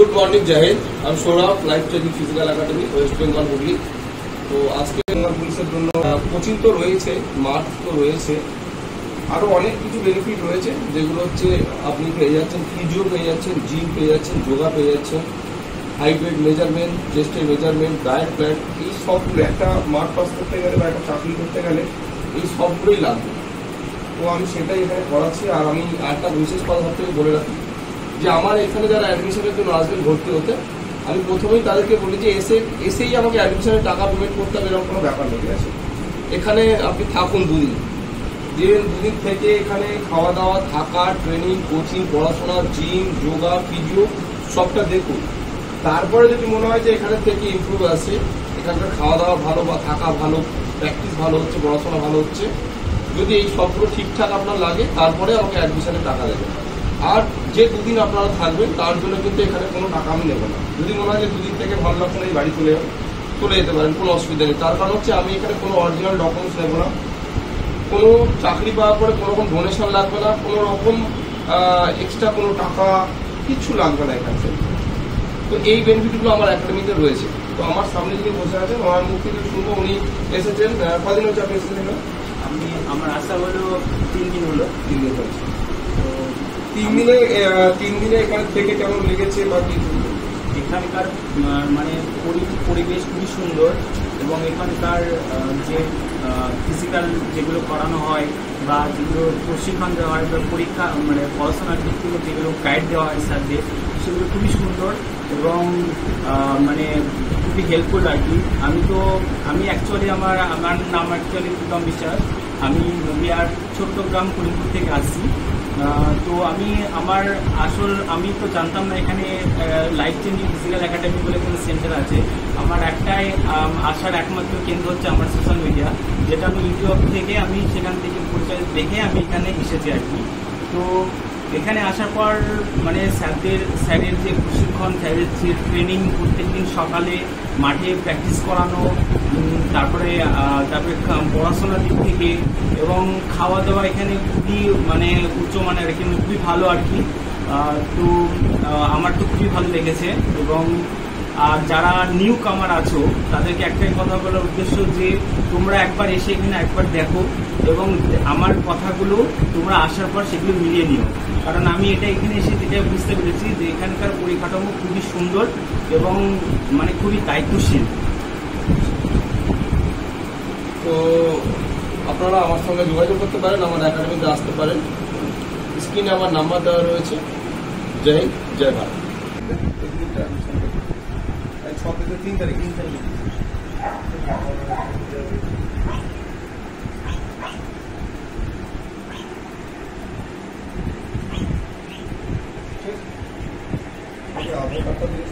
Good morning जय हिंद আমি Sourav life training physical academy West Bengal Hooghly. তো আজকে বেঙ্গল পুলিশের জন্য কোচিং তো রয়েছে, মাঠ তো রয়েছে, আরো অনেক কিছু বেনিফিট রয়েছে যেগুলো হচ্ছে আপনি পেয়ে যাচ্ছেন, ফিজিও পেয়ে যাচ্ছেন, জিম পেয়ে যাচ্ছেন, যোগা পেয়ে যাচ্ছেন, হাইট ওয়েট মেজারমেন্ট, চেস্টের মেজারমেন্ট, ডায়েট প্ল্যান, এই সবগুলো একটা মাঠ পাস করতে গেলে বা একটা চাকরি করতে গেলে এই সবগুলোই লাগবে। তো আমি সেটাই এখানে করাচ্ছি। আর আমি একটা বিশেষ কথা সব থেকে বলে রাখি যে আমার এখানে যারা অ্যাডমিশনের জন্য আসবেন ভর্তি হতে, আমি প্রথমেই তাদেরকে বলি যে এসেই আমাকে অ্যাডমিশনের টাকা পেমেন্ট করতে হবে এরকম কোনো ব্যাপার নেই। ঠিক আছে, এখানে আপনি থাকুন দুদিন থেকে এখানে খাওয়া দাওয়া, থাকা, ট্রেনিং, কোচিং, পড়াশোনা, জিম, যোগা, ফিজিও সবটা দেখুন। তারপরে যদি মনে হয় যে এখানে থেকে ইমপ্রুভ আছে, এখানকার খাওয়া দাওয়া ভালো বা থাকা ভালো, প্র্যাকটিস ভালো হচ্ছে, পড়াশোনা ভালো হচ্ছে, যদি এই সবগুলো ঠিকঠাক আপনার লাগে তারপরে আমাকে অ্যাডমিশনের টাকা দেবেন। আর যে দুদিন আপনারা থাকবেন তার জন্য কিন্তু এখানে কোনো টাকা আমি নেব না। যদি মনে হয় যে দুদিন থেকে ভালো লাগছে না, এই বাড়ি চলে যেতে পারেন, কোনো অসুবিধা নেই। তার কারণ হচ্ছে আমি এখানে কোনো অরিজিনাল ডকুমেন্টস নেব না, কোনো চাকরি পাওয়ার পরে কোনো রকম ডোনেশন লাগবে না, কোনো রকম এক্সট্রা কোনো টাকা কিচ্ছু লাগবে না এখান থেকে। তো এই বেনিফিটগুলো আমার একাডেমিতে রয়েছে। তো আমার সামনে যিনি বসে আছেন আমার মুখ থেকে শুনবো, উনি এসেছেন কদিন হচ্ছে আপনি এসেছেন? আমার আসা হলো 3 দিন হলো। 3 দিন হচ্ছে। তো 3 দিনে এখানে থেকে কেমন লেগেছে বা কি? এখানকার মানে পরিবেশ খুবই সুন্দর এবং এখানকার যে ফিজিক্যাল যেগুলো করানো হয় বা যেগুলো প্রশিক্ষণ দেওয়া হয় বা পরীক্ষা মানে পড়াশোনার দিক থেকে যেগুলো গাইড দেওয়া হয় স্যারদের, সেগুলো খুবই সুন্দর এবং মানে খুবই হেল্পফুল আর কি। আমি অ্যাকচুয়ালি আমার নাম অ্যাকচুয়ালি প্রীতম বিশ্বাস। আমি নদিয়ার ছোট্ট গ্রাম করিমপুর থেকে আসছি। তো আমি তো জানতাম না এখানে লাইফ চেঞ্জিং ফিজিক্যাল একাডেমি বলে কোনো সেন্টার আছে। আমার একটাই আসার একমাত্র কেন্দ্র হচ্ছে আমার সোশ্যাল মিডিয়া, যেটা আমি ইউটিউব থেকে আমি সেখান থেকে পরিচয় দেখে আমি এখানে এসেছি আর কি। তো এখানে আসার পর মানে স্যারের যে প্রশিক্ষণ, স্যারের যে ট্রেনিং, প্রত্যেকদিন সকালে মাঠে প্র্যাকটিস করানো, তারপরে পড়াশোনার দিক থেকে এবং খাওয়া দাওয়া এখানে খুবই মানে উচ্চমানের আর কি, খুবই ভালো আর কি। তো আমার তো খুবই ভালো লেগেছে। এবং যারা নিউ কামার আছো তাদেরকে একটাই কথা বলার উদ্দেশ্য যে তোমরা একবার এসে এখানে একবার দেখো এবং আমার কথাগুলো তোমরা আসার পর সেগুলো মিলিয়ে নিও। কারণ আমি এখানে এসে যেটা বুঝতে পেরেছি যে এখানকার পরিকাঠামো খুবই সুন্দর এবং মানে খুবই দায়িত্বশীল। তো আপনারা আমার সঙ্গে যোগাযোগ করতে পারেন, আমার একাডেমিতে আসতে পারেন। স্ক্রিনে আমার নাম্বার দেওয়া রয়েছে। জয় হিন্দ, জয় ভারত। 3 তারিখ। ঠিক আছে, আধার কার্ডটা দিয়ে